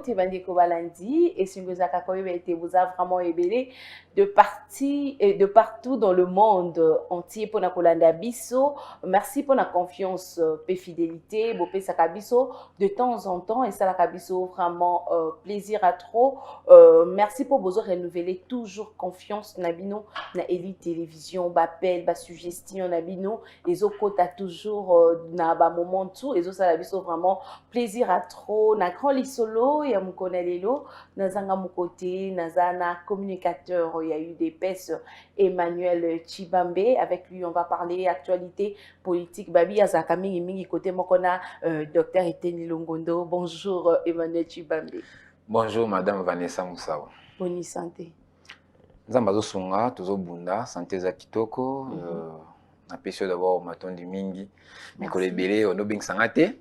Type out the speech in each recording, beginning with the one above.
t'es bandeko balandi et si vous avez été vous a vraiment ébélé de parti et de partout dans le monde entier pour na kolanda biso. Merci pour la confiance et fidélité, bopé sakabiso de temps en temps et ça la kabiso vraiment plaisir à trop. Merci pour vous renouveler toujours confiance nabino na Elite Télévision, bapel, ba suggestion nabino et kota toujours na ba moment tout et ça la biso vraiment plaisir à trop na grand lisolo ya mukonelelo na zanga mukote na zana communicateur il y a eu des pèses Emmanuel Chibambe avec lui on va parler actualité politique babi azaka mingi mingi côté mokona docteur Eteni Longondo. Bonjour Emmanuel Chibambe. Bonjour madame Vanessa Moussawa. Bonne santé. Nzambazo sunga tozo bunda santé za kitoko na pesio d'abord matondi mingi mikolo ebele ono bing sangate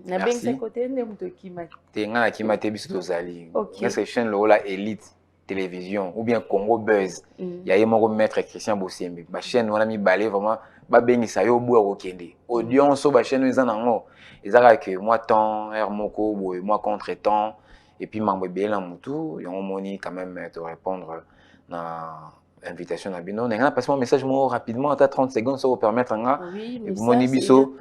na bing se côté ne muto kimate te nga na kimate biso tozali ngese chaîne lola Elite Télévision ou bien Congo Buzz ya ye moko maître Christian Bosembe ba chaîne wana mi balé vraiment ba bengisa yo bwa kokende audience ba chaîne eza nango ezaka que moi temps heure moko boy moi contre temps et puis mambo ebele na mutu yango moni quand même te répondre na invitation à Bino. On a passé mon message rapidement, à 30 secondes, ça va permettre oui, et mon biso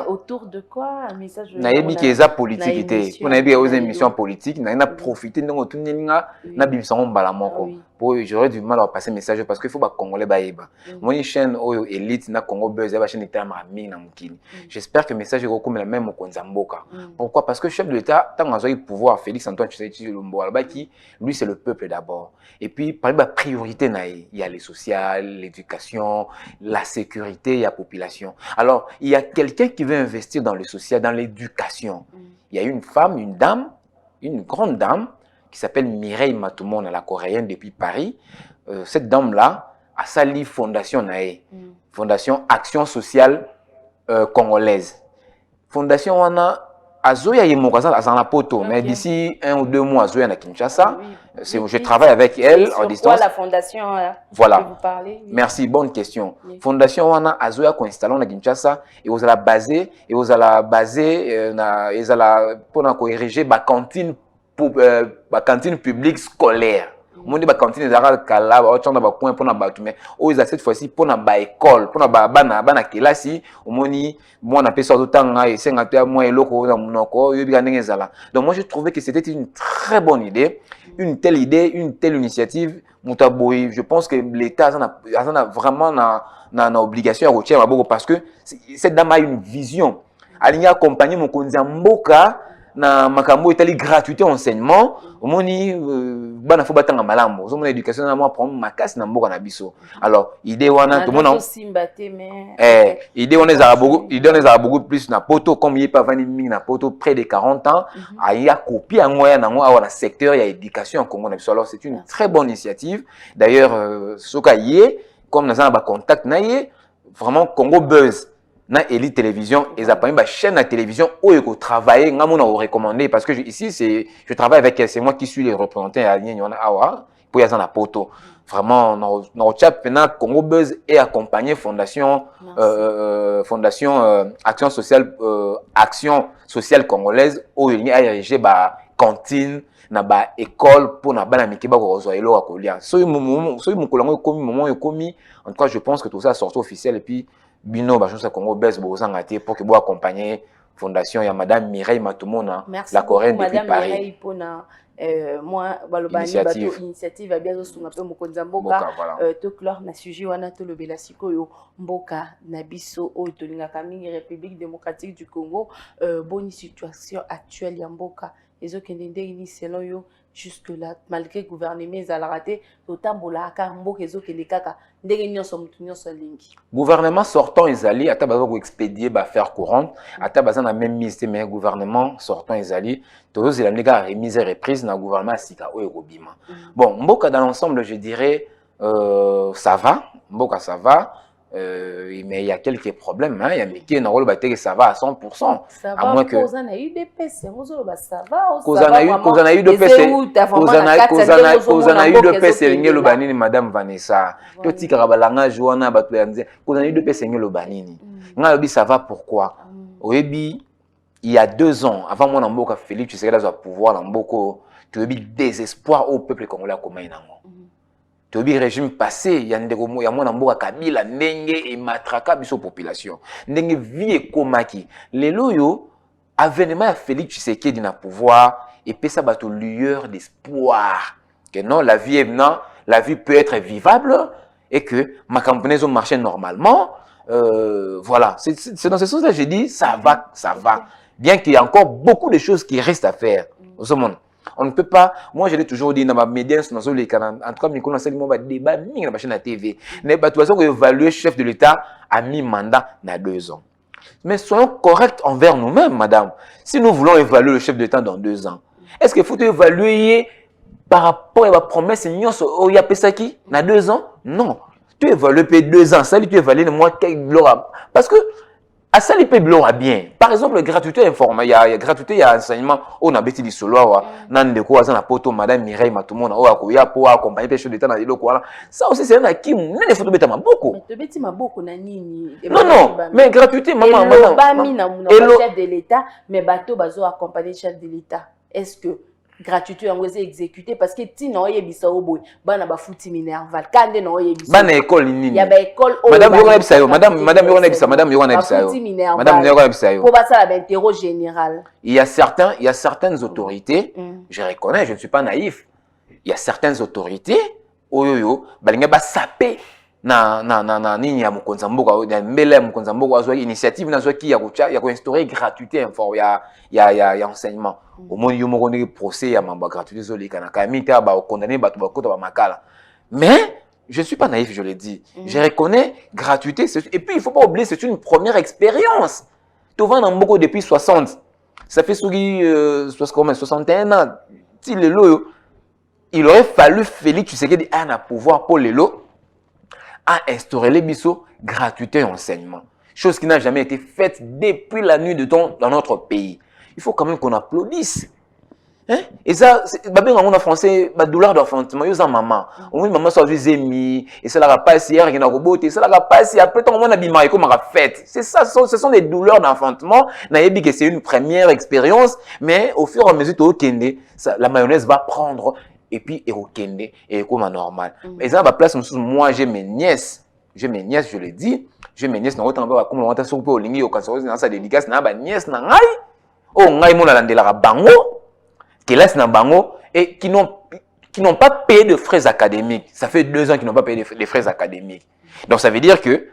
autour de quoi un message nayebi ki eza politique était on a bien aux émissions politiques na profiter donc tout ninga na bimisa mbala moko pour j'aurais du mal à passer message parce qu'il faut ba congolais ba yeba mon chaîne oyo Elite na Congo Buzz ba chaîne était ma mingi na mukini j'espère que message est comme la même au Konzamboka. Pourquoi? Parce que chef de l'État tant qu'on a eu pouvoir Félix Antoine Tshisekedi Lumbo Albaki lui c'est le peuple d'abord et puis parmi la priorité il y a les sociales, l'éducation, la sécurité, il y a population. Alors il y a quelqu'un qui veut investir dans le social, dans l'éducation. Il y a une femme, une dame, une grande dame qui s'appelle Mireille Matumona, la coréenne depuis Paris. Cette dame-là a sali fondation nae, fondation Action Sociale Congolaise. Fondation wana Azoya Yemokaza à poto, mais d'ici 1 ou 2 mois Azoya na Kinshasa. Je travaille avec elle en distance. Quoi la fondation voilà. Que vous parlez? Merci, bonne question. Fondation wana Azoya ko installé na Kinshasa et vous allez baser pour ko ériger ba cantine publique scolaire. Mon ba cantine zara kala ba otanda ba point pour na batu mais oza cette fois-ci pour na ba école pour na ba bana kelasi omoni moi na pesa otanga et 50 mois eloko na munoko yobi ka ndenge zala. Donc moi je trouvais que c'était une très bonne idée, une telle initiative mutaboyi. Je pense que l'État a vraiment na obligation à retirer parce que cette dame a une vision. Elle a accompagné mon Konzamboka na makambo etali gratuité enseignement omoni bana fo batanga malambo zo mona éducation na moi prendre makasi na mboka na biso. Alors idée wana tout monde idée on est beaucoup plus na poto comme il pas vani mingi na poto près de 40 ans aya copier en moyen na moi na secteur ya éducation en Congo na biso. Alors c'est une très bonne initiative d'ailleurs soka yé comme na ba contact na yé vraiment Congo Buzz na Elite Télévision et ça permet ma chaîne à télévision où il faut travailler nga mona recommander parce que ici je travaille avec elle, c'est moi qui suis les représentants à ligne on awa pour y avoir na poto vraiment na chat pena Congo Buzz et accompagner fondation Action Sociale Congolaise où il y a érigé ba cantine na ba école pour na bana mikiba ko zo elo akolia so mukolango komi moment komi en tout cas je pense que tout ça sorti officiel et puis Bino ba chose Congo Buzz bozanga te pour que bo accompagner fondation ya madame Mireille Matumona la coréenne depuis Paris. Mireille pona moi balobani bato initiative a bien sunga pe mokonzamboka to clore na sujet wana to lobela sikoyo mboka na biso o to linga kamingi République démocratique du Congo bonne situation actuelle ya mboka ezokende ndenge selon yo jusque là malgré gouvernement ezala raté totambola ka mboka ezokende kaka ndenge nyonso mutu nyonso lingi gouvernement sortant ezali ata baza ko expédier ba faire courante ata baza na même ministère mais gouvernement sortant ezali tozo la ndeka remise reprise na gouvernement sika o ekobima. Bon mboka dans l'ensemble je dirais ça va mboka ça va. Mais il y a quelques problèmes, hein. Il y a Mickey na rôle que ça va à 100%. Ça va, à moins que on a eu des PC, ça va. On a eu de PC. On a eu de PC ngelo banini madame Vanessa. To tika balanga joana batu ya nze. On a eu de PC ngelo banini. Nga lobi ça va pourquoi? Oyebi il y a 2 ans, avant mon amboka Félix Tshisekedi a pouvoir l'amboko, tu as eu désespoir au peuple congolais à Komaï nango. Tu as eu régime passé, il y a mon amboka Kabila, ndenge et matraka biso population. Ndenge vie et komaki. Les loyo, avènement à Félix Tshisekedi na pouvoir, et puis ça bateau lueur d'espoir. Que non, la vie est venant, la vie peut être vivable, et que ma campagne ont marché normalement. Voilà, c'est dans ce sens-là que j'ai dit, ça va, ça va. Bien qu'il y ait encore beaucoup de choses qui restent à faire. On ne peut pas, moi je l'ai toujours dit dans ma médias, en tout cas, je connais un débat dans la chaîne de TV. Mais tu vas évaluer le chef de l'État à mi-mandat dans 2 ans. Mais soyons corrects envers nous-mêmes, madame. Si nous voulons évaluer le chef de l'État dans 2 ans, est-ce qu'il faut évaluer par rapport à la promesse il y a Pesaki dans 2 ans? Non. Tu évalues 2 ans, ça, tu évalues le mois parce que à ça, il peut bien. Par exemple, gratuité informelle, il y a gratuité, il y a enseignement. On a bêti du solo, Nandeko, Azana Poto, Madame Mireille, Matumona, Oakoya, pour accompagner les choses d'État dans les locaux. Ça aussi, c'est un qui n'a pas photos bêta beaucoup. Non, non, mais gratuité, maman, madame. Et le chef de l'État, mais bateau, bazo accompagner le chef de l'État. Est-ce que gratuité en est exécuté parce que ti no yebisa oboy bana ba futi minerval kande no yebisa bana école nini ya ba école madame yona ebisa yo madame yona ebisa madame yona ebisa yo madame yona ebisa yo pour ça la interro général. Il y a certaines autorités, je reconnais, je ne suis pas naïf, il y a certaines autorités oyoyo balinga ba sapé na nini ya mukonza mboka ya mbele ya mukonza mboka azwa initiative na zwa ki ya ko instaurer gratuité ya enseignement. Au moins yo moko ndenge procès ya mamba gratuité zo lekana kami ta ba condamner bato ba kota ba makala. Mais je suis pas naïf, je le dis. Je reconnais gratuité et puis il faut pas oublier c'est une première expérience. Tu vas dans Mboko depuis 60. Ça fait 61 ans. Si le lot il aurait fallu Félix Tshisekedi a un pouvoir pour les lots à instaurer les bisous gratuité enseignement. Chose qui n'a jamais été faite depuis la nuit de temps dans notre pays. Il faut quand même qu'on applaudisse. Hein? Et ça, on a français, douleur d'enfantement, ils ont maman. On maman soit zémi, et ça l'a pas si rien n'a roboté, ça l'a pas si après ton moment d'habillement et comme on a fait. C'est ça, ce sont des douleurs d'enfantement. Naïbi que c'est une première expérience, mais au fur et à mesure au Kende, la mayonnaise va prendre et puis et au Kende et comme normal. Et ça va place moi j'ai mes nièces, je le dis, j'ai mes nièces dans autant comme on t'a soupé au lingi au cancer dans sa dédicace na ba nièce na ngai. Oh ngai mona landela bango. Qui laissent dans bango et qui n'ont pas payé de frais académiques. Ça fait 2 ans qu'ils n'ont pas payé de frais académiques. Donc ça veut dire que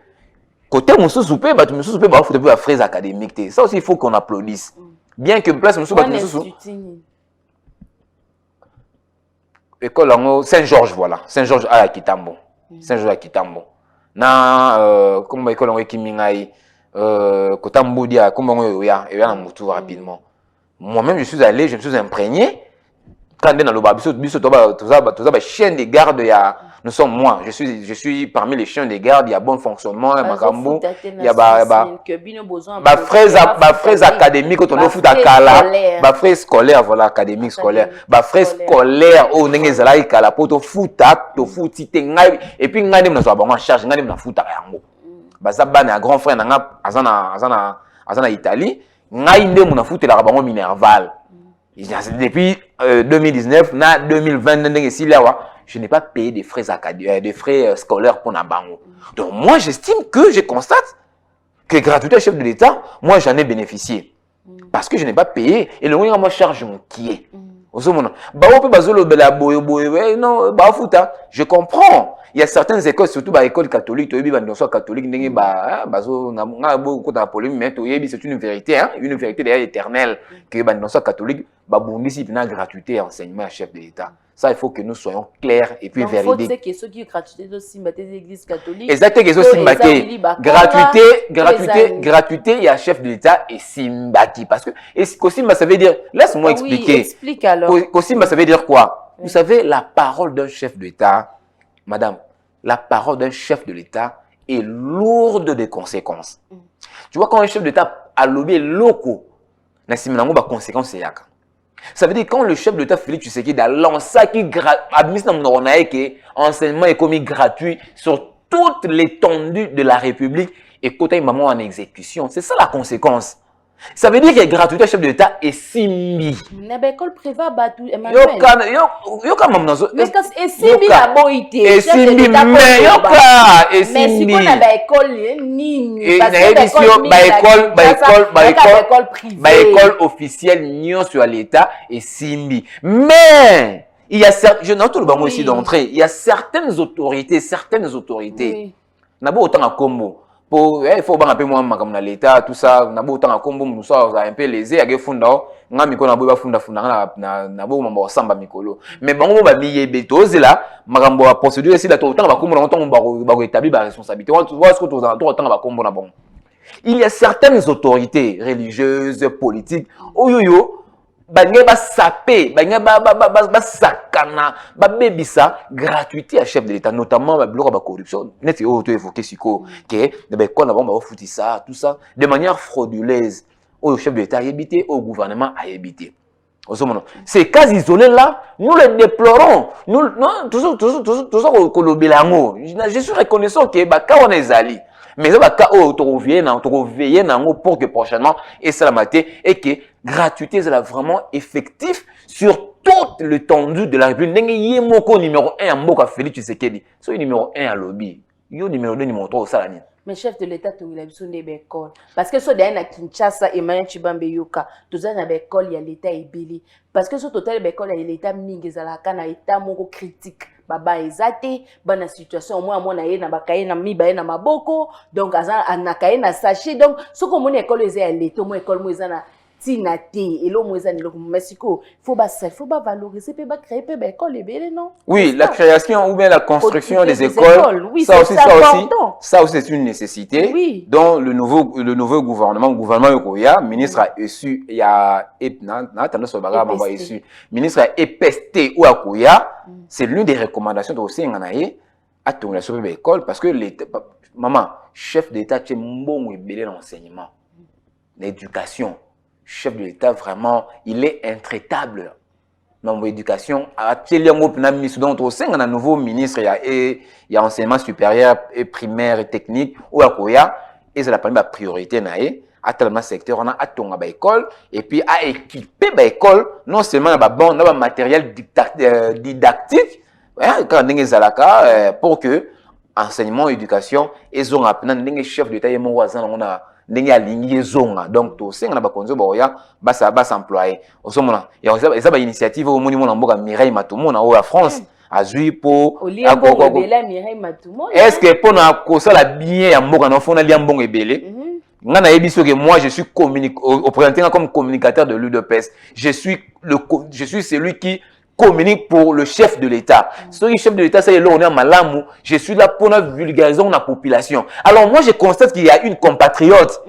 côté Moussou Soupé, Moussou Soupé va faire des frais académiques. Ça aussi il faut qu'on applaudisse. Bien que place Moussou Soupé. École Saint-Georges, voilà. Saint-Georges à Kitambo. Saint-Georges à Kitambo. Na comme école en Kimingai Kotambo dia comme on ya et na Moutou rapidement. Moi-même, je suis allé, je me suis imprégné. Quand on est dans le babiso, tout ça, chien de garde, nous sommes moi. Je suis parmi les chiens de garde, il y a bon fonctionnement, il y a fraise académique, quand on est foot à Kala, fraise scolaire, voilà, académique scolaire, fraise scolaire, oh, n'est-ce pas, Kala, pour te foot à, te foot, et puis, on a en charge, on a en foot à Yango. Ça, un grand frère, en Italie. Ngaïndé mon foot la rabango minerval. Depuis 2019 na 2020 je n'ai pas payé des frais académiques, des frais scolaires pour Nabango. Donc moi j'estime que je constate que gratuité chef de l'État, moi j'en ai bénéficié parce que je n'ai pas payé et le moins moi charge mon qui est. Je comprends. Il y a certaines écoles, surtout les écoles catholiques, c'est une vérité, hein, une vérité d'ailleurs éternelle, que les catholiques, la gratuité enseignement à chef de l'État. Ça, il faut que nous soyons clairs et puis véridiques. C'est que ceux qui gratuité aussi des églises catholiques. Exactement, gratuité, il y a chef de l'État et Simbaki. Parce que, Kosimba, ça veut dire, laisse-moi expliquer. Explique alors. Kosimba, ça veut dire quoi? Vous savez, la parole d'un chef d'État, madame, la parole d'un chef de l'État est lourde de conséquences. Tu vois, quand un chef d'État a lobby locaux, conséquences, ça veut dire quand le chef d'État Félix Tshisekedi a lancé enseignement économique gratuit sur toute l'étendue de la République et côté maman en exécution. C'est ça la conséquence. Ça veut dire que gratuité chef de l'État est simbi. Na ba école préva batu Emmanuel. Yo quand même dans mais quand et simbi la boité. Et simbi mais yo ka et simbi. Mais si on a ba école ni parce que ba école officielle nion sur l'État et simbi. Mais il y a je n'entends tout le bango ici d'entrée, il y a certaines autorités Nabo autant à combo. Il faut un peu moins comme l'État, tout ça, nabo autant à combo, nous sommes un peu lésés, à funda, nga miko na boba funda na bo mambo samba mikolo. Mais bango ba miye betoze là, makambo a procédure ici là autant ba combo na autant ba établir ba responsabilité. Tu vois ce que autant ba combo na bon. Il y a certaines autorités religieuses, politiques, oyoyo bangé ba sapé, bangé ba sakana, ba bebisa gratuité à chef de l'État, notamment ba bloc ba corruption. Net et auto évoqué siko que de quoi na ba fouti ça, tout ça de manière frauduleuse au chef de l'État a évité, au gouvernement a évité. Ces cas isolés là, nous les déplorons. Nous tout ça je suis reconnaissant que ba ka on est allé. Mais ça va veiller pour que prochainement et ça la maté et que gratuité c'est vraiment effectif sur toute l'étendue de la République. N'engue moko numéro 1 à Mboka Félix Tshisekedi. C'est numéro 1 à lobby. Yo numéro 2 numéro 3 au salani. Mais chef de l'État tu la biso ndebe école parce que so derrière na Kinshasa Emmanuel Tshibambe yoka toza na école ya l'État ebili parce que so total école ya l'État mingi ezalaka na état moko critique baba ezate bana situation moi na ye na bakaye na miba na maboko donc aza anakaye na sachet donc so ko mona école eza ya l'État mo école mo eza na tinati et l'homme mo eza ni loko Mexico faut ba valoriser pe ba créer pe ba école ebele non. Oui, la création ou bien la construction des écoles, oui, ça aussi c'est une nécessité. Oui. Dont le nouveau gouvernement Yokoya, ministre a issu il y a ministre a EPST ou Akoya, c'est l'une des recommandations de aussi nganaye à tourner sur l'école parce que l'État maman, chef d'État c'est bon ebele l'enseignement, l'éducation. Chef de l'État, vraiment, il est intraitable. Dans l'éducation, à un nouveau ministre, il y a enseignement supérieur et primaire et technique, ou à Koya, et c'est la première priorité, à tel secteur, on a à ton école, et puis à équiper l'école, non seulement dans le matériel didactique, pour que enseignement, éducation, et ont appris, chef de l'État, on a ndenge alingi zonga donc to senga na bakonzo boya basa employé osomona ya eza ba initiative au moni mona mboka Mireille Matumo na o ya France azui po akoko Mireille Matumo est-ce que pour na kosala bien ya mboka na fona lia mbongo ebele nga na yebi que moi je suis présenté comme communicateur de l'UDPS je suis celui qui communique pour le chef de l'État. Ce qui chef de l'État, c'est l'honneur malamu. Je suis là pour la vulgarisation de la population. Alors moi, je constate qu'il y a une compatriote.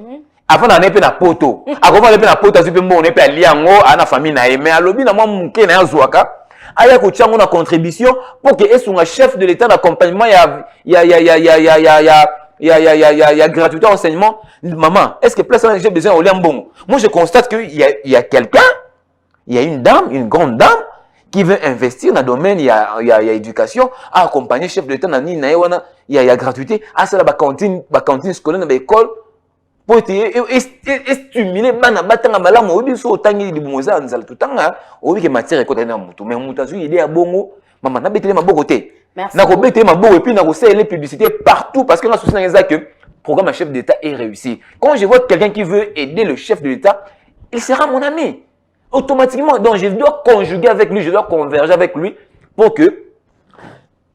Avant d'aller à la poto. Avant d'aller à la poto, on est à Liango, à la famille naïe. Mais à l'objet, moi, mon ké na zouaka. Aya ko tchango na contribution pour que est chef de l'État d'accompagnement il y a gratuité enseignement. Maman, est-ce que place j'ai besoin au liambon? Moi, je constate qu'il y a quelqu'un, il y a une dame, une grande dame qui veut investir dans le domaine, il y a éducation, à accompagner chef de l'État, il y a gratuité, à ça la cantine scolaire dans l'école, pour stimuler bana batanga malamu obi so otangi libumoza nzala tutanga obi ke matière ekota na mutu mais mutu azu idée ya bongo mama na betele maboko te na ko betele maboko et puis na ko faire les publicités partout parce que na souci na que programme chef d'État est réussi. Quand je vois quelqu'un qui veut aider le chef de l'État, il sera mon ami. Automatiquement, donc je dois conjuguer avec lui, je dois converger avec lui pour que le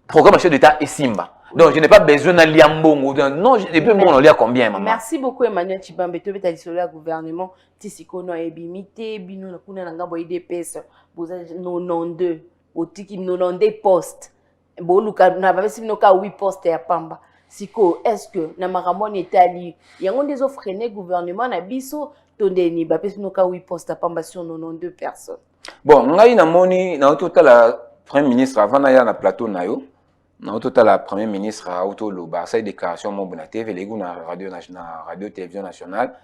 programme chef d'État est Simba. Donc je n'ai pas besoin d'un liambongo. Non, et puis on a combien, maman? Merci beaucoup, Emmanuel Tshibambe. Tu es sur le gouvernement. Tisiko no ebimité, bino na kuna na ngabo IDPS. Vous avez 92. Otiki 92 postes. Bon, nous avons 8 postes à Pamba. Siko, est-ce que na maramon Italie, il y a des offres freiner gouvernement na biso tondeni ba pesi no ka 8 postes à Pamba sur 92 personnes. Bon, ngai na moni na total la premier ministre avant na ya na plateau na yo. Na total la premier ministre a auto loba sa déclaration mon bona TV les na radio télévision nationale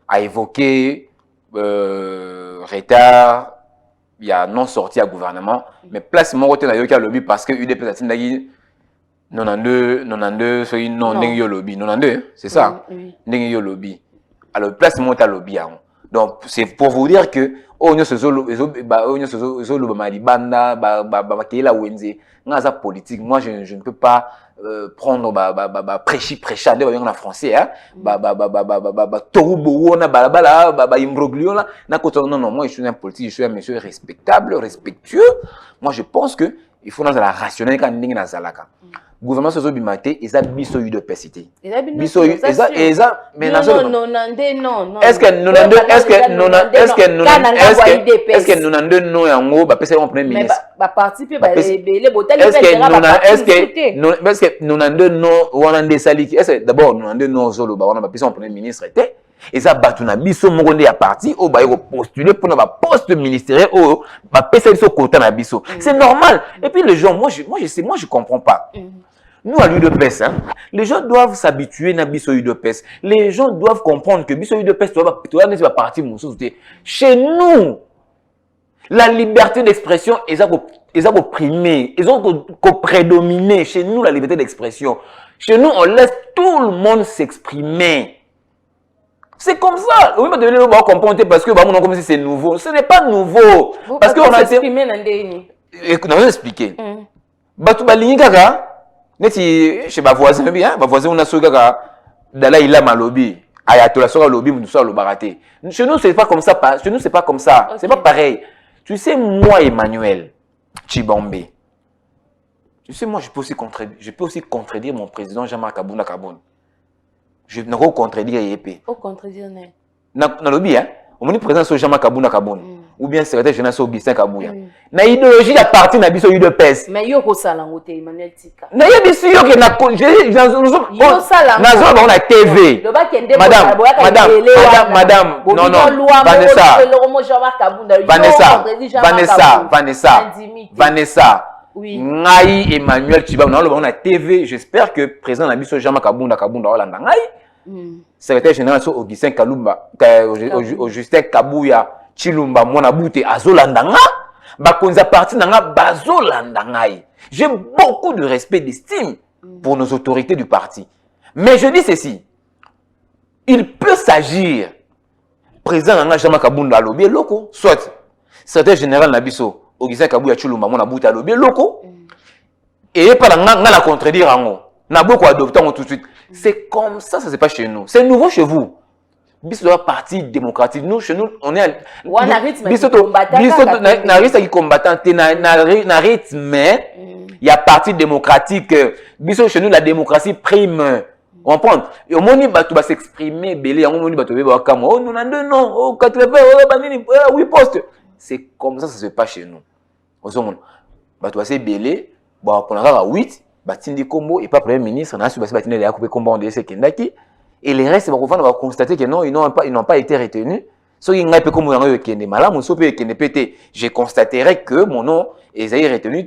a évoqué retard il y a non sorti à gouvernement mais place mon côté na yo qui a lobby parce que UDP a tindagi 92 c'est non ndenge yo lobby 92 c'est ça ndenge yo lobby alors place mon ta lobby Donc, c'est pour vous dire que, oh, nous sommes politique. Moi, je ne peux pas prendre prêcher en français, hein. Non, non, moi, je suis un politique, je suis un monsieur respectable, respectueux. Moi, je pense que il faut la rationnel quand on est dans la gouvernement sozo bimate eza biso eu de pesité biso eza mais non est-ce que nous n'en non yango ba pesa mon premier ministre ba participer ba belé botali est-ce que nous n'en non wana ndesali est-ce que d'abord nous n'en non zolo ba wana ba pesa mon premier ministre était eza batuna biso moko nde ya parti o ba postuler pour ba poste ministériel o ba pesa biso quota na biso c'est normal et puis les gens moi je comprends pas. Nous, à l'UDPS, hein, les gens doivent s'habituer à Bisso UDPS. Les gens doivent comprendre que Bisso UDPS, tu vas partir, chez nous, la liberté d'expression, ils ont opprimé, ils ont prédominé. Chez nous, la liberté d'expression. Chez nous, on laisse tout le monde s'exprimer. C'est comme ça. Oui, mais on va comprendre parce que comme si c'est nouveau. Ce n'est pas nouveau. Parce qu'on a été... On va expliquer. Neti chez ma voisin bien ma voisin on a soga Dalai Lama lobby ayatollah soga lobby nous soit le baraté chez nous c'est pas comme ça chez nous c'est pas comme ça c'est pas pareil tu sais moi Emmanuel Tshibombe tu sais moi je peux aussi contredire mon président Jean-Marc Kabunda Kabon je ne peux contredire yépé au contredire na lobby hein on dit président Jean-Marc Kabunda Kabon ou bien secrétaire général Augustin Kabouya. Na idéologie la partie na biso UDPS. Mais yo ko sala ngote Emmanuel Tika. Na ye biso yo ke na on a TV. Madame, non Vanessa. Oui. Ngai Emmanuel Tchiba on a TV, j'espère que président na biso Jean-Marc Kabunda Olanda ngai. Secrétaire général Augustin Kalumba, Augustin Kabouya. Chilumba mona bute azolandanga bakonza parti nanga bazolandangai. J'ai beaucoup de respect d'estime pour nos autorités du parti. Mais je dis ceci, il peut s'agir président nanga Jean-Marc Kabunda alobi loko soit secrétaire général Nabiso Augustin Kabouya Chilumba mona bute alobi loko et pas nga la contredire ango na beaucoup adopter tout de suite. C'est comme ça c'est pas chez nous. C'est nouveau chez vous. Biso doit parti démocratique. Nous, chez nous, on est à... Biso na rythme qui combattant, na rythme, il y a parti démocratique. Biso chez nous, la démocratie prime. On prend. Et au moment où tu vas s'exprimer, belé, au moment où tu vas te oh, nous n'en non, oh, 80, oh, banini, oui, poste. C'est comme ça se passe chez nous. Au moment où tu vas se belé, bon, on a 8, Batindi Kombo, et pas premier ministre, on a su Batindi de la coupe Kombo, on dit c'est Kendaki. Et les restes, on va constater que non, ils n'ont pas été retenus. Je constaterai que mon nom est retenu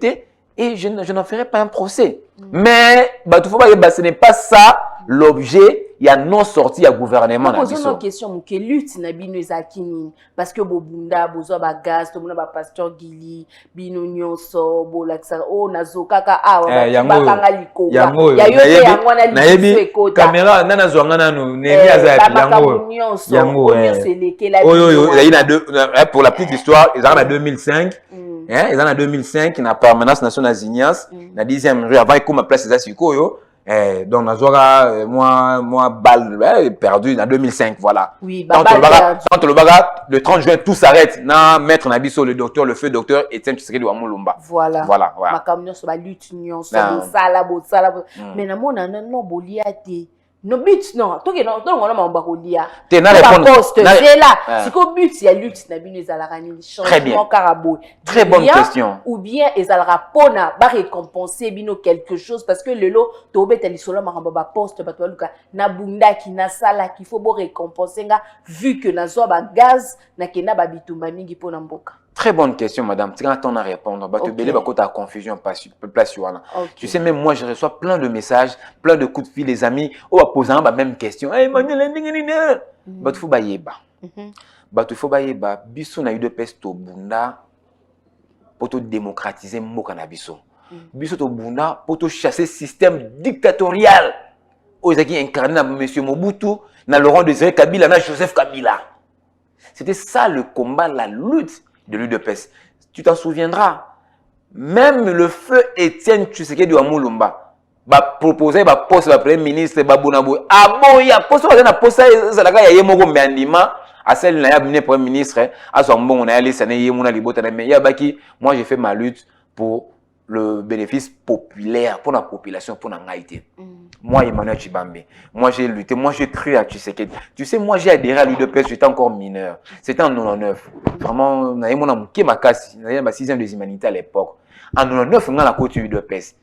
et je n'en ferai pas un procès. Mais ce n'est pas ça l'objet. Il y a non sorti à gouvernement. Je pose une question. Quelle lutte parce que Bobunda, Bozoba Gaz, tout le monde pasteur Gili, Bino Nyonso, Bolaksa, oh Nazokaka, ah, Yango, caméra, Nana Zongana, pour la petite histoire, ils en ont 2005. Ils en ont 2005, il y a permanence nationale Zignas, la 10e rue avant qu'on me place les Asikoyo. Donc, moi, balle perdu en 2005, voilà. Oui, le 30 juin, tout s'arrête. Na maître Nabiso, le docteur, le feu docteur, Etienne Tshisekedi wa Mulumba. Voilà. Voilà. Ma camion sur la lutte, mais na mona non boliate. No but non, to ke non on a bakolia. Te na répondre. C'est là. Si ko but ya lutte na bino ezalaka ni changement carabo. Très bonne question. Ou bien ezalaka pona ba récompenser bino quelque chose parce que lelo to beta lisolo makamba ba poste ba to luka na bunda ki na sala qu'il faut bo récompenser nga vu que na zo ba gaz na kena ba bitumba mingi pona mboka. Très bonne question, madame. Tu as temps à répondre. Tu as confusion, place. Tu sais, même moi, je reçois plein de messages, plein de coups de fil, les amis. Oh, posant la même question. Hey, Manuel, tu faut bailler. Tu faut bailler. Biso na eu de peste au bunda pour te démocratiser mon cannabiso. Biso au bunda pour te chasser système dictatorial. Oh, ils ont incarné na Monsieur Mobutu, na Laurent Désiré Kabila, na Joseph Kabila. C'était ça le combat, la lutte de l'UDPS. Tu t'en souviendras. Même le feu Étienne Tshisekedi wa Mulumba proposé poste de premier ministre Babunabo. Ah bon, il y a poste na poste ça la ya yemoko mbandima à celle na ya premier ministre à son bon on a allé sané yemuna libota mais ya baki moi j'ai fait ma lutte pour le bénéfice populaire pour la population pour l'Angaïté. Moi Emmanuel Tshibambe, moi j'ai lutté, moi j'ai cru à Tshisekedi. Tu sais moi j'ai adhéré à l'UDPS, j'étais encore mineur. C'était en 99. Vraiment na yemona muké makasi, na ma 6e des humanités à l'époque. En 99 on a la côte UDPS.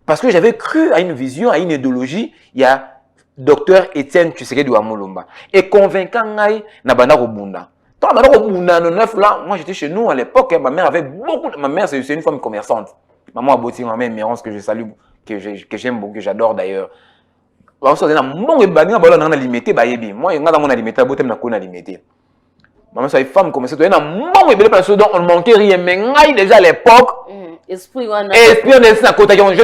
Parce que j'avais cru à une vision, à une idéologie, il y a docteur Étienne Tshisekedi wa Mulumba. Et convaincant ngai na banda Robunda. Quand la banda Robunda en 99 là, moi j'étais chez nous à l'époque, ma mère avait beaucoup ma mère c'est une femme commerçante. Maman Aboti, ma mère Mérance que je salue, que j'aime beaucoup, que j'adore d'ailleurs. Moi, je maman, c'est une femme comme ça. On ne manquait rien. Mais déjà à l'époque, je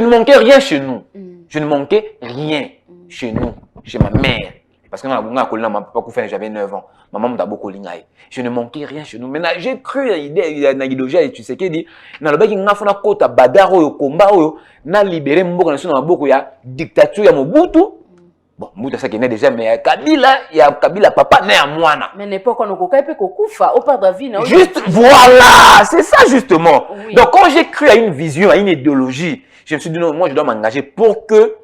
ne manquais rien chez nous. Je ne manquais rien chez nous, chez ma mère. Parce que j'avais 9 ans. Maman m'a beaucoup lingay. Je ne manquais rien chez nous. Mais j'ai cru à l'idée, à l'idéologie, tu sais qu'il dit, dans le bac, il y a un côté badaro, au combat, na libéré Mboka nation dans beaucoup ya dictature ya Mobutu. Bon, Mobutu ça qui est déjà mais Kabila, il y a Kabila papa né à Mwana. Mais n'importe quoi, on peut kokufa, au perdre vie, non? Juste voilà, c'est ça justement. Oui. Donc quand j'ai cru à une vision, à une idéologie, je me suis dit non, moi je dois m'engager pour que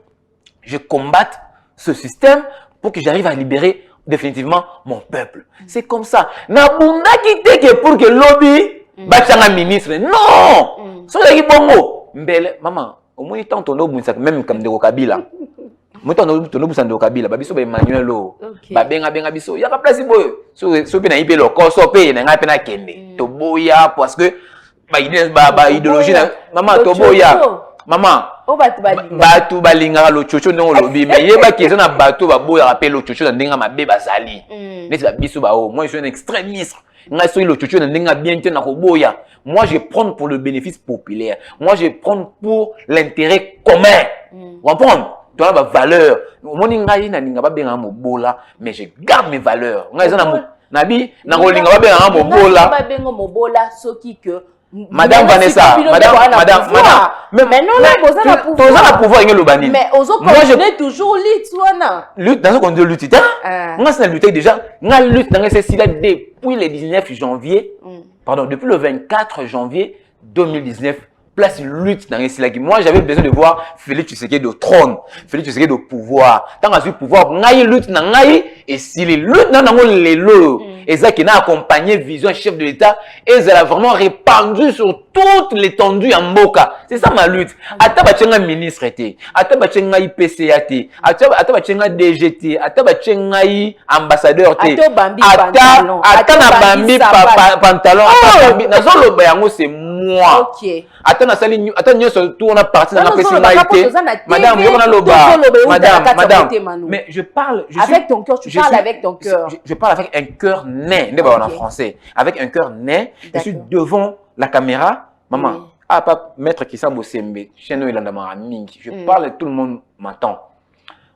je combatte ce système, pour que j'arrive à libérer définitivement mon peuple. C'est comme ça. Nabunda qui que pour que lobby batanga ministre. Non. So qui bongo. Mbele maman, au moins tant ton obunsa même comme de Kabila. Moi tant ton obunsa de Kabila, babiso ba Emmanuel o. Ba benga biso. Ya ka place boy. So pe na ibe lo ko so pe na nga pe na kende. To boya parce que ba idéologie maman to boya. Maman batu balinga lo chocho ndongo lobi mais yeba ki ezana batu ba boya rappel lo chocho ndinga mabe bazali neti ba biso ba o moi je suis un extrémiste nga so lo chocho ndinga bien te na ko boya moi je prends pour le bénéfice populaire moi je prends pour l'intérêt commun vous comprenez tu as ma valeur moni ngai na ninga ba benga mo bola mais je garde mes valeurs nga ezana nabi na ko linga ba benga mo bola ba benga mo bola soki que Madame Vanessa, madame, mais non, là, vous avez le pouvoir. Mais aux autres, moi, je toujours lutte, dans ce qu'on dit lutte, moi, c'est la lutte déjà. La lutte, depuis le 19 janvier, pardon, depuis le 24 janvier 2019, place lutte dans les moi, j'avais besoin de voir Félix Tshisekedi au trône, Félix Tshisekedi au pouvoir. Tant que pouvoir, ngaï lutte, et si les luttes, les lots. Et ça qui n'a accompagné vision chef de l'État et elle a vraiment répandu sur toute l'étendue en Mboka. C'est ça ma lutte. Ata bachenga ministre été, ata bachenga IPCA té, ata bachenga DGT, ata bachenga ambassadeur té, ata na bambi pantalon, ata bambi na zolo bayango c'est moi. OK. Ata na sali ata nyo surtout on a parti dans la PCA été. Madame, yo na loba. Madame, mais je parle avec ton cœur, tu parles avec ton cœur. Je parle avec un cœur né, en français. Avec un cœur né, je suis devant la caméra. Maman, ah, pas maître Kissambo Sembe, Cheno Ilandama Mingi. Je parle et tout le monde m'entend.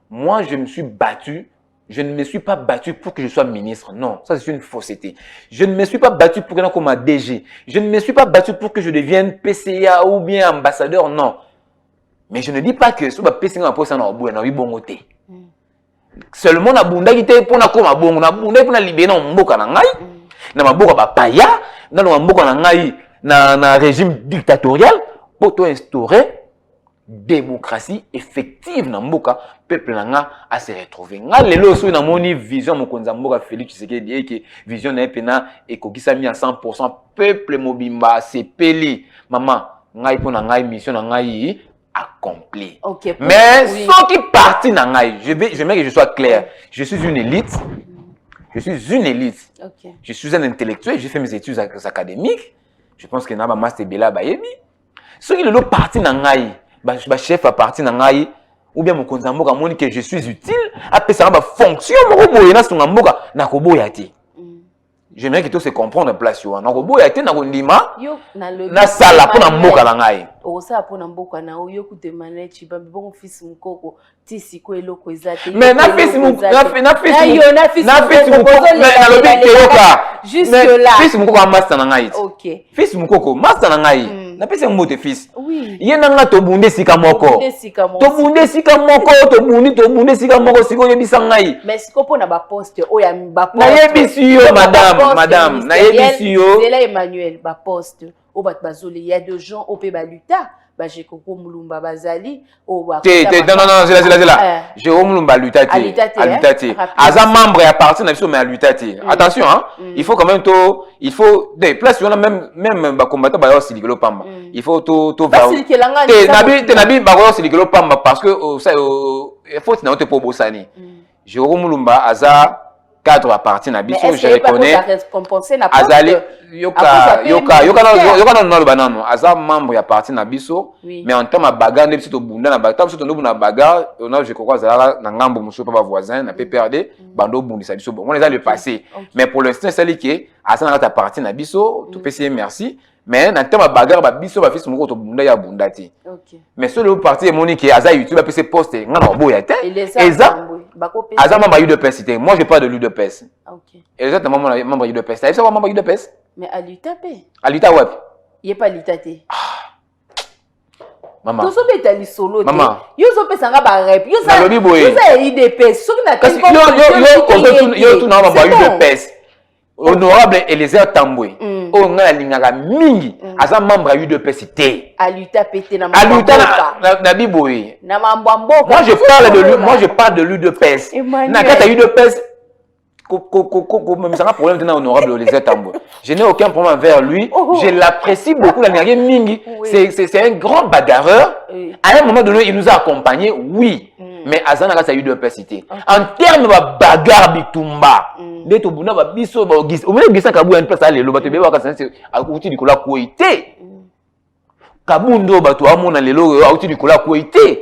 Moi, je me suis battu. Je ne me suis pas battu pour que je sois ministre. Non, ça c'est une fausseté. Je ne me suis pas battu pour que je sois comme DG. Je ne me suis pas battu pour que je devienne PCA ou bien ambassadeur. Non. Mais je ne dis pas que si je PCA un poste en Obu, on a eu bon côté. Seulement na bunda qui était pour na koma bongo na bunda pour na libérer na mboka na ngai na maboka ba paya na mboka na ngai na régime dictatorial pour to instaurer démocratie effective na mboka peuple na nga a se retrouver nga lelo so na moni vision mokonza mboka Félix Tshisekedi eke vision na pena ekokisa mi à 100% peuple mobimba sepeli maman ngai pour na ngai mission na ngai accompli. Okay, mais ceux qui partent dans j'aimerais que je sois clair. Je suis une élite. Je suis une élite. Okay. Je suis un intellectuel. J'ai fait mes études académiques. Je pense que Naba Master Bela Bayebi. Ceux qui sont partis dans ma chef a parti dans ou bien mon konzambo ka moni que je suis utile. Après ça va fonction mon boye na songa mboka na koboya ti. j'aimerais que tout se comprendre place yo na ko boya te na ko ndima yo na sala pour na mboka la ngai o sa pour na mboka na yo ku demander chiba bon fils mukoko ti siko eloko ezate mais na fils mukoko na lobi te yoka jusque là fils mukoko a master na ngai OK fils mukoko master na ngai na pese mbote fils oui ye na nga to bunde sika moko to bunde sika moko siko yebisa ngai mais siko pona ba poste oya ba poste na yebisi yo madame na yebisi yo c'est là Emmanuel ba poste o bat bazole il y a des gens au pe baluta ba Jekoko Mulumba bazali o ba non c'est là Jérôme Mulumba lutati aza membre à partir na biso mais lutati attention hein il faut quand même il faut des places on a même ba combattant ba yo silikelo pamba il faut to va nabi ba yo silikelo pamba parce que ça faut na te po bosani Jérôme Mulumba aza cadre à partir na biso je reconnais azali yoka na le banano aza membre ya parti na biso mais en terme bagarre ne biso to bunda na bagarre biso to ndobu na bagarre on a je crois azala na ngambo muso pa voisin na PPRD bando bundisa biso bon on est dans le passé mais pour l'instant c'est que azana ta parti na biso tout PC merci mais en terme bagarre ba biso ba fils moko to bunda ya bundati mais sur le parti Monique aza YouTube a PC poster ngana boya te eza aza membre UDPS moi je parle de l'UDPS OK exactement membre UDPS ça c'est membre UDPS mais à l'UTP alita web il est pas l'UTP maman to so beta li solo te maman yo so pesa nga ba rep yo sa IDP so na parce que yo tu na membre UDPS honorable Eliezer Tambwe o nga lingaka mingi aza membre UDPS te aluta pété na na biboye na mambamboka moi je parle de l'UDPS na kata UDPS même ça problème de honorable Eliezer Tambwe je n'ai aucun problème vers lui je l'apprécie beaucoup la mingi c'est un grand bagarreur à un moment donné il nous a accompagnés oui mais azana ka sa UDPS en termes de bagarre bitumba ndeto buna ba biso ba ogis o mele gisa kabu en place ale lo bato be ba ka sense akuti dikola koite kabundo bato amona lelo akuti dikola koite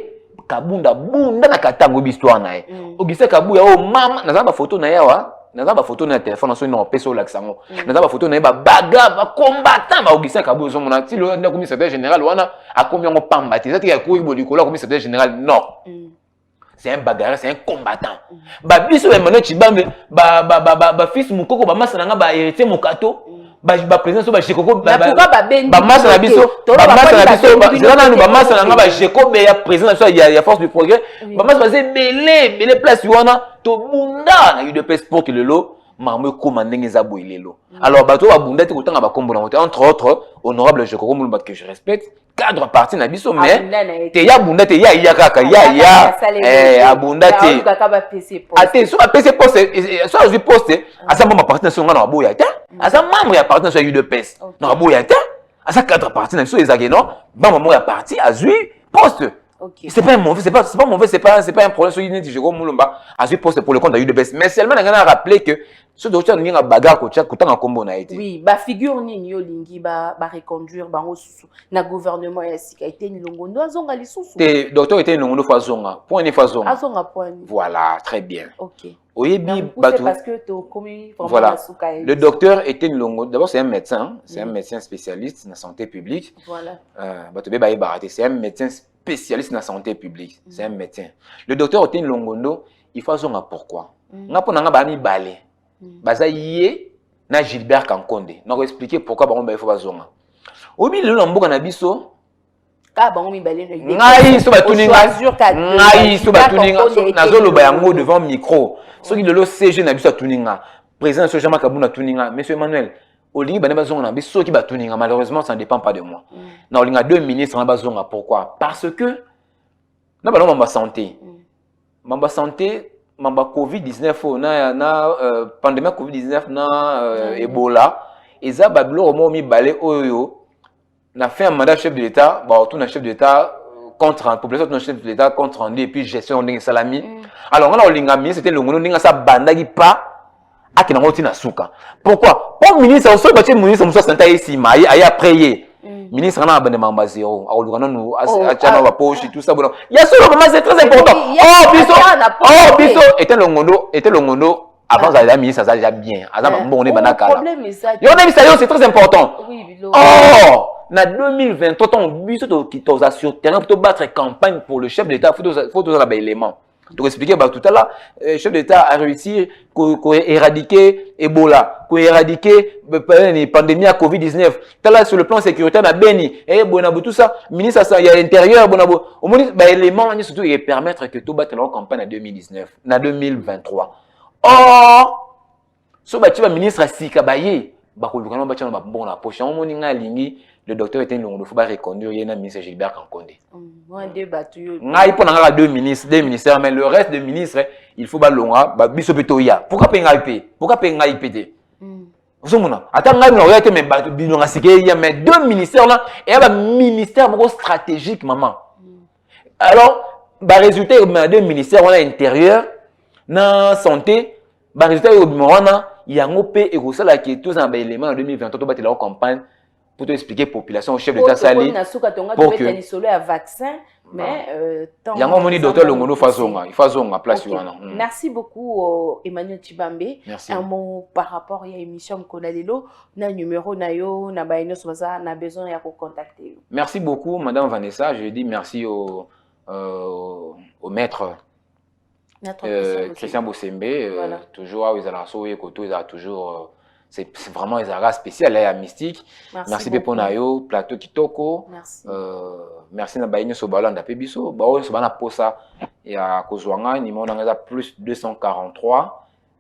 kabunda bunda na katango bistoire na ye ogisa kabu ya o mama na za ba photo na yawa na za ba photo na téléphone so no peso laksango na za ba photo na ba bagarre ba combattant ba ogisa kabu so mona ti lo na commissaire général wana akomi ngo pamba ti za ti ya ko ibo dikola commissaire général non c'est un bagarreur, c'est un combattant. Ba biso Emmanuel Chibambe ba fils mukoko ba masa nga ba héritier mukato ba président so ba Jekoko ba masa na biso ba masa nga ba Jekoko ya président so ya force du progrès ba masa ba belé place wana to bunda na UDPS pour que lelo mamwe koma ndenge za boilelo alors bato ba bunda te kotanga ba kombo na entre autres honorable Jekoko Mulumba que je respecte cadre parti na biso mais te ya bunda te ya kaka ya abunda te ate so PC poste so je poste asa membre parti na so ngana boya te asa membre ya parti na so UDPS na boya te asa cadre parti na so ezake non membre ya parti azui poste okay. C'est pas mauvais, c'est pas mauvais, c'est pas un problème sur Unity Jérôme Mulumba a su poste pour le compte de UDPS mais seulement on a rappelé que ce docteur n'y a bagarre ko tcha kutanga kombo na été. Oui, ba figure ni yo lingi ba reconduire ba osusu na gouvernement ya sika été ni longondo azonga lisusu. Te docteur était longondo fazonga. Point ni fazonga. Azonga point. Voilà, très bien. OK. Oyebi batou. Parce que tu commis vraiment voilà. Le docteur était longondo. D'abord c'est un médecin, c'est un médecin spécialiste en santé publique. Voilà. Batou be ba baraté, c'est un médecin spécialiste en santé publique. C'est un médecin. Le docteur était longondo, il faut azonga pourquoi? Nga pona nga ba mi balé. Baza yé na Gilbert Kankonde. On va expliquer pourquoi on va faire zonga. Obi le mboka na biso. Ka bango mi balé ngai so batuninga. Ngai so batuninga. Nazo loba yango devant micro. Soki le CG na biso tuninga. Président so Jean-Marc Kabunda tuninga. Monsieur Emmanuel, olingi bana bazonga na biso ki batuninga. Malheureusement ça ne dépend pas de moi. Na olinga deux ministres na bazonga pourquoi? Parce que na balon mamba santé. Mamba santé mamba COVID-19 na pandémie COVID-19 na Ebola eza bablo mo mi balé oyo na fait un mandat chef de l'état ba tout na chef de l'état contre la population de chef de l'état contre rendu et puis gestion de salami alors on a olinga mi c'était le ngono ninga sa bandaki pas akina ngoti na suka pourquoi pour ministre so ba ministre muso santé ici mai aya prier ministre na bande mamba zéro akolukana no achana ba poche tout ça bon il y a solo c'est très important biso était le ngondo Avant, la ministre, ça déjà bien. Bon, on est banaka. Le problème est ça. C'est très important. Oui, oh! En 2023, on bus qui t'a sur terrain pour battre campagne pour le chef d'État. Il faut tous les éléments. Pour expliquer, tout à l'heure, le chef d'État a réussi à éradiquer Ebola, à éradiquer la pandémie à Covid-19. Là, sur le plan sécuritaire, on a béni. Et tout ça, ministre, il y a l'intérieur, au moins, l'élément, surtout, il permettre que tout batte la campagne en 2019, en 2023. Or, ce que le ministre a dit, le docteur était long, il faut reconduire le ministre Gilbert Kankonde. Il y a deux ministères, mais le reste des ministres, il faut que l'on pourquoi pas un IPT? Mais deux ministères là, et un ministère stratégique, maman. Alors, le résultat, il y a deux ministères, on a intérieur, na santé, le résultat, il y a un peu et tous les éléments en 2023, il y a une campagne pour te expliquer la population au chef d'État sali pour que il vaccin mais il y a un docteur Longono il faut zonga place merci beaucoup Emmanuel Tshibambe. Merci. Un mot par rapport à l'émission Konalelo na numéro na yo na baino soza na besoin ya ko contacter. Merci beaucoup madame Vanessa, je dis merci au maître Christian Bosembe, voilà. Toujours ils ont toujours c'est vraiment un race spécial là, mystique. Merci pour Nayo, plateau Kitoko. Merci. Merci na baïno so balanda pe biso. Ba o so bana posa ya kozwanga ni mona ngaza plus 243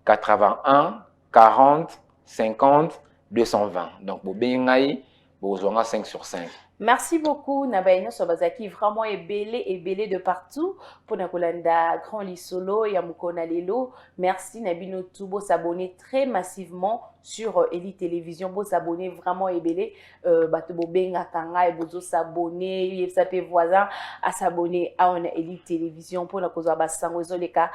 81 40 50 220. Donc bo bengai bo zwanga 5 sur 5. Merci beaucoup Nabaïno Sobazaki, vraiment ébélé de partout pour Nakolanda Grand Lisolo et Amukona Lelo. Merci Nabino Toubo s'abonner très massivement sur Elite Télévision, beau s'abonner vraiment ébélé, Batobo Benga Kanga et Bozo s'abonner, YFSAP voisin à s'abonner à Elite Télévision pour Nakoza Sangozo les cas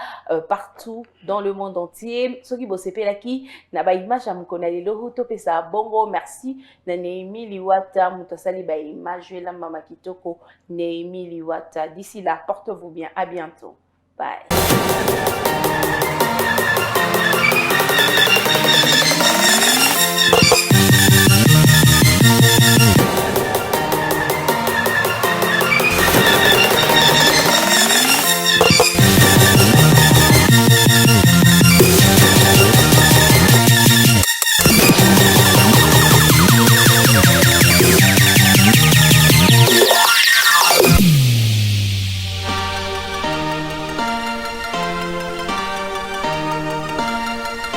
partout dans le monde entier. Ceux qui bossent là qui Nabaïma Amukona Lelo, Topé sa bongo, merci Nanémi Liwata Mutasali Baï. Majuela Mama Kitoko, Neimi Liwata. D'ici là, portez-vous bien. À bientôt. Bye.